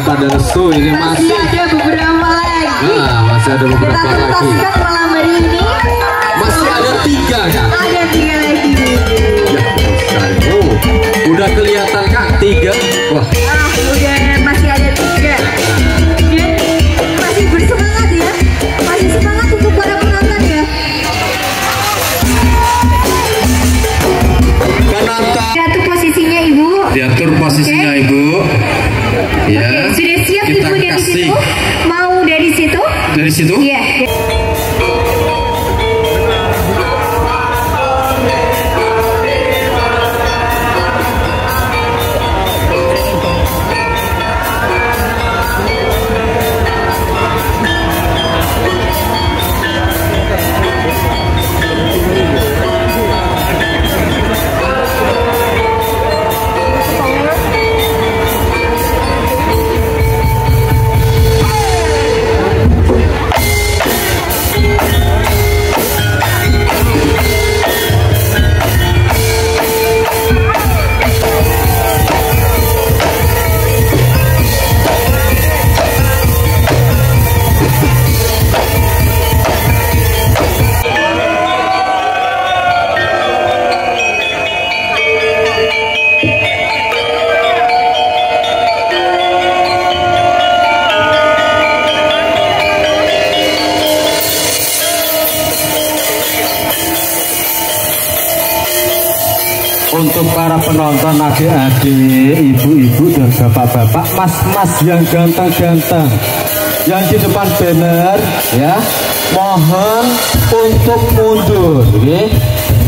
Pada lesu ini masih ada beberapa lagi. Masih ada beberapa kita lagi. Malam hari ini masih ada 3 kan? Ada 3 lagi. Ya, udah kelihatan Kak 3. Wah. Udah masih ada 3. Dan masih bersemangat ya. Masih semangat untuk para penonton ya. Penonton. Diatur posisinya Ibu. Diatur posisinya Ibu. Ya. Sudah siap kita Ibu dari situ? Mau dari situ? Dari situ? Iya. Untuk para penonton, adik-adik, ibu-ibu dan bapak-bapak, mas-mas yang ganteng-ganteng yang di depan banner ya, mohon untuk mundur ya.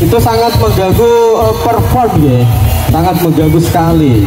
Itu sangat mengganggu perform ya, sangat mengganggu sekali.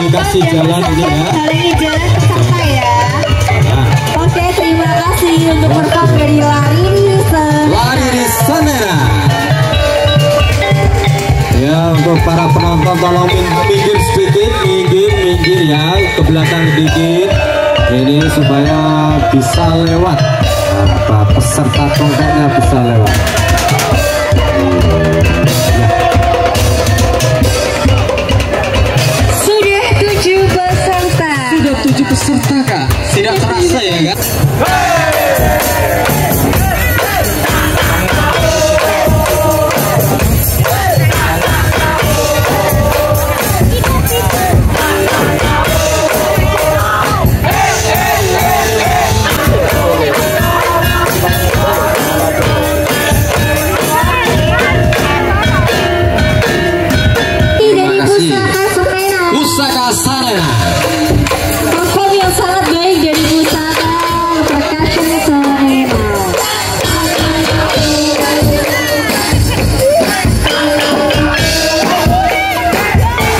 dikasih jalan ini ya. Ini jalan peserta ya. Oke, terima kasih untuk perform dari Lari Risen. Lari Risen ya. Ya, untuk para penonton tolong minggir minggir ya, ke belakang dikit. Ini supaya bisa lewat. Peserta tongkatnya bisa lewat. Ya. Sudah 7 peserta. Sudah 7 peserta kak. Tidak terasa ya kak. Pusaka Sarena. Perform yang sangat baik dari Pusaka Percussion Sarena.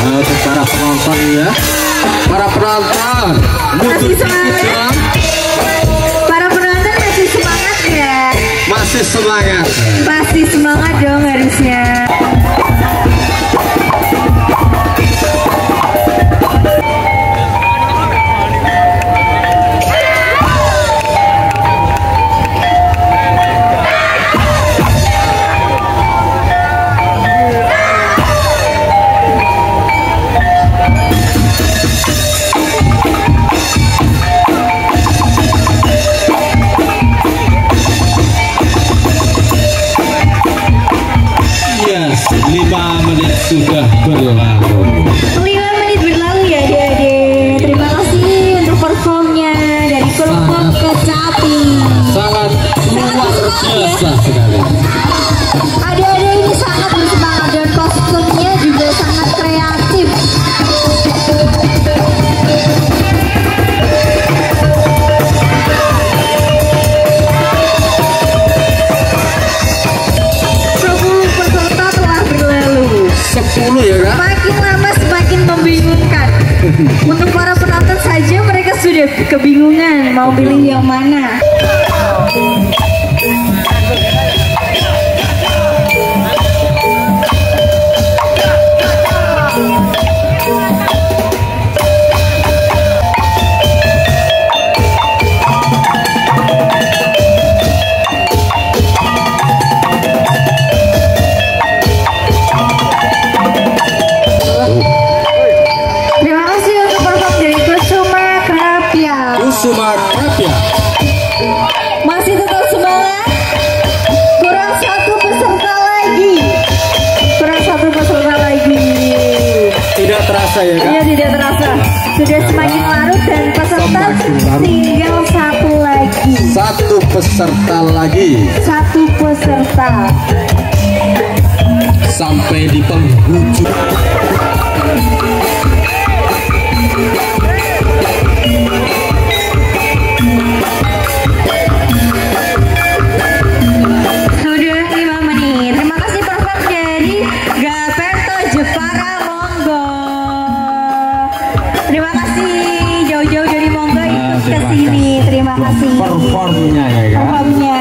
Untuk para penonton ya, para penonton Masih semangat. Para penonton masih semangat ya? masih semangat. Pasti semangat dong harusnya. Yes, 5 menit sudah berlalu. 5 menit berlalu ya adik-adik. Terima kasih untuk performnya dari kelompok Kecapi. Sangat luar biasa sekali. Adik-adik ini sangat bersemangat dan kostumnya juga sangat kreatif. Peserta telah berlalu. 10 ya kak. Makin lama semakin membingungkan. Untuk para penonton saja mereka sudah kebingungan mau pilih yang mana. Terima kasih untuk perform dari Kusuma Krapia. Kusuma Krapia. Masih tetap semangat. Kurang 1 peserta lagi. Kurang 1 peserta lagi. Tidak terasa ya kak. Iya tidak terasa. Sudah semakin larut dan peserta tinggal 1 lagi. 1 peserta lagi. 1 peserta. Sampai di penghujung. Sudah 5 menit. Terima kasih perform dari Gapento Jepara Monggo. Terima kasih jauh-jauh dari Monggo ikut ke sini. Terima kasih. Performnya ya kak. Performnya.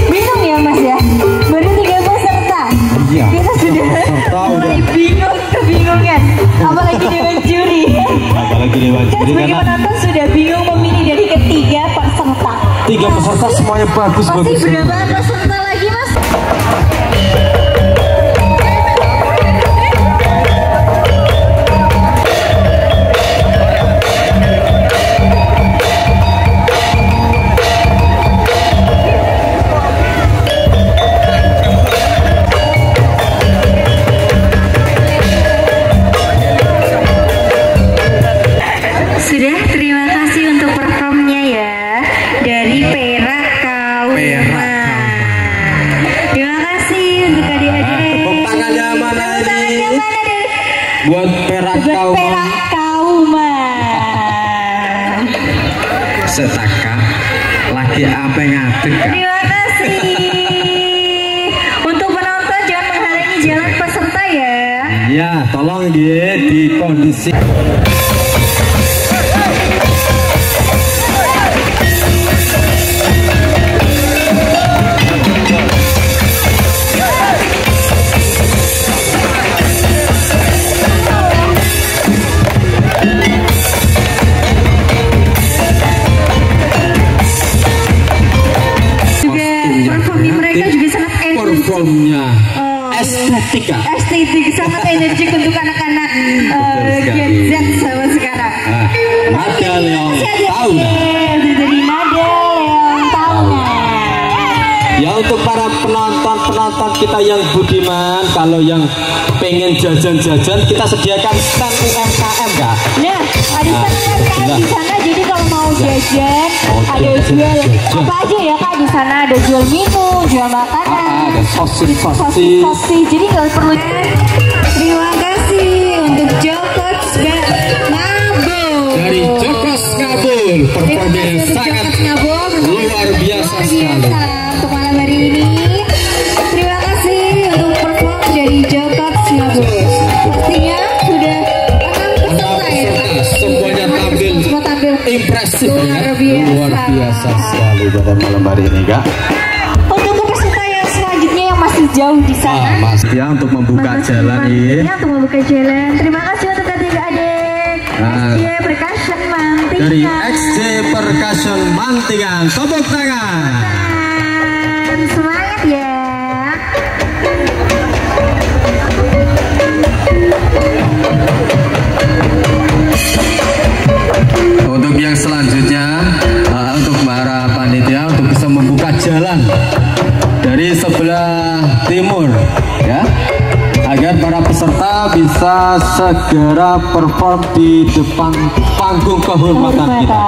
Bingung ya Mas ya? Baru 3 peserta. Iya. Kita sudah mulai bingung, kebingungan. Apalagi dengan juri. Apalagi lewat Kita jadi sebagai karena penonton sudah bingung memilih dari ketiga peserta. 3 peserta semuanya bagus. Masih berapa peserta lagi Mas? Sudah, terima kasih untuk performnya ya dari Perak Kauman. Terima kasih untuk adik-adik. Tepuk tangannya mana Tepuk tangannya ini? mana deh? Buat Perak Buat Kauman. Perak Kauman. Setaka lagi apa ngadeg kak? Terima kasih. Untuk penonton jangan menghalangi jalan peserta ya. Iya, tolong dia di kondisi. estetika. Estetik sangat energik untuk anak-anak Gen Z sama sekarang. Nada Leon Tauna. Dari Nada Leon Tauna. Ya untuk para penonton kita yang budiman, kalau yang pengen jajan-jajan kita sediakan stand UMKM Kak. Nah, ada stand UMKM di sana, jadi kalau mau jajan ada jual apa aja ya Kak di sana, ada jual minum, jual makanan, ada sosis. Jadi nggak perlu. Terima kasih untuk Jokos Ngabul. Dari Jokos Ngabul, performanya sangat luar biasa sekali. Untuk malam hari ini, terima kasih untuk perform dari Jokos Ngabul. Pastinya sudah 6 peserta ya. Semuanya tampil impresif ya. Luar biasa sekali pada malam hari ini Kak. Untuk peserta yang selanjutnya yang masih jauh di sana, Mas ya untuk membuka jalan ini. Ya, untuk membuka jalan. Terima kasih untuk adik-adik XJ Percussion Mantingan. Dari XJ Percussion Mantingan, tepuk tangan. Semangat ya. Untuk yang selanjutnya, untuk para panitia untuk bisa membuka jalan dari sebelah timur, ya, agar para peserta bisa segera perform di depan panggung kehormatan kita.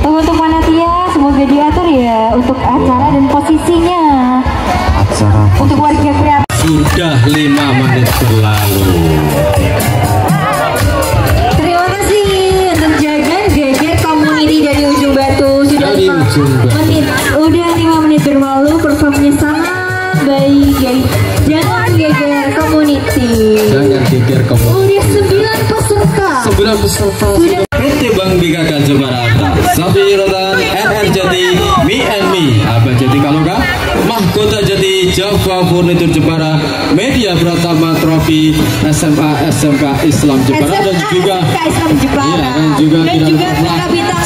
Untuk panitia semoga diatur ya untuk acara dan posisinya. Untuk warga kreatif. Sudah 5 menit berlalu. Terima kasih untuk jajan geger community dari Ujung Batu. Sudah 5 menit berlalu, performnya sangat baik guys. Jangan geger community. Jangan geger community. Udah 9 peserta. 9 peserta. Sudah. PT Bank BKK Jakarta, Sapi Rotan, NR Jati, Me and Me, Abah Jati Kaloka, Mahkota Jati, Java Furnitur Jepara, Media Pratama Trofi, SMA SMK Islam Jepara, dan juga Islam Jepara, ya, dan juga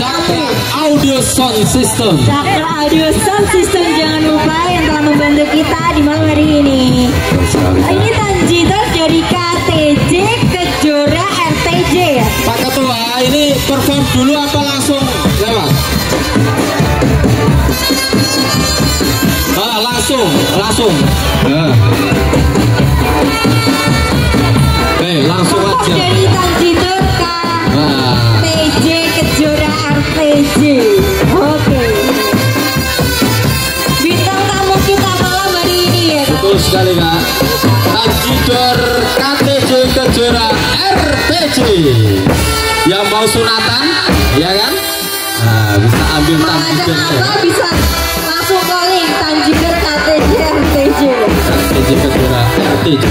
Cakra Audio Sound System. Cakra Audio Sound System, jangan lupa yang telah membantu kita di malam hari ini. Ini Tanjitor dari KTJ Kejora RTJ ya. Pak Ketua, ini perform dulu apa langsung lewat? Langsung. Langsung aja. Dari Tanjitor KTJ Kejora RTJ. Oke. Bintang tamu kita malam hari ini ya. Betul sekali Kak. Tanjitor KTJ Kejora RTJ. Yang mau sunatan, ya kan? Nah, bisa ambil tanjitor. Apa bisa langsung calling Tanjitor KTJ RTJ. KTJ Kejora RTJ.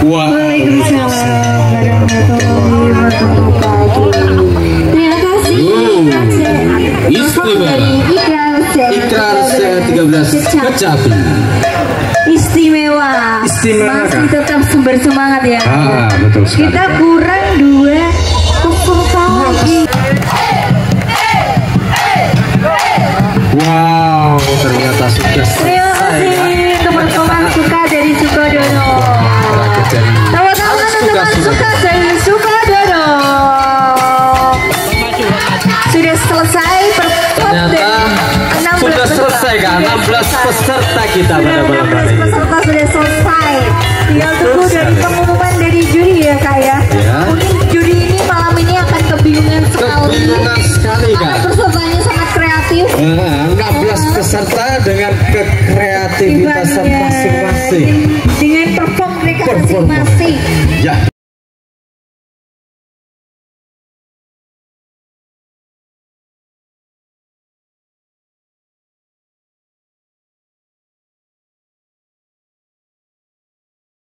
Waalaikumsalam warahmatullahi wabarakatuh. Terima kasih. Istimewa. Ikrar 13 Kecapi. Istimewa. Masih tetap sumber semangat ya. Betul sekali. Kita kurang 2 peserta lagi. Wow, ternyata sudah Terima kasih teman-teman suka dari Sukodono. Teman-teman suka dari Sukodono. peserta kita pada malam hari ini. Peserta sudah selesai. Tinggal tunggu dari pengumuman dari juri ya Kak ya. Mungkin juri ini malam ini akan kebingungan sekali. Kebingungan sekali Kak. Karena pesertanya sangat kreatif. 16 peserta dengan kekreativitasan masing-masing. Dengan perform mereka masing-masing. Ya.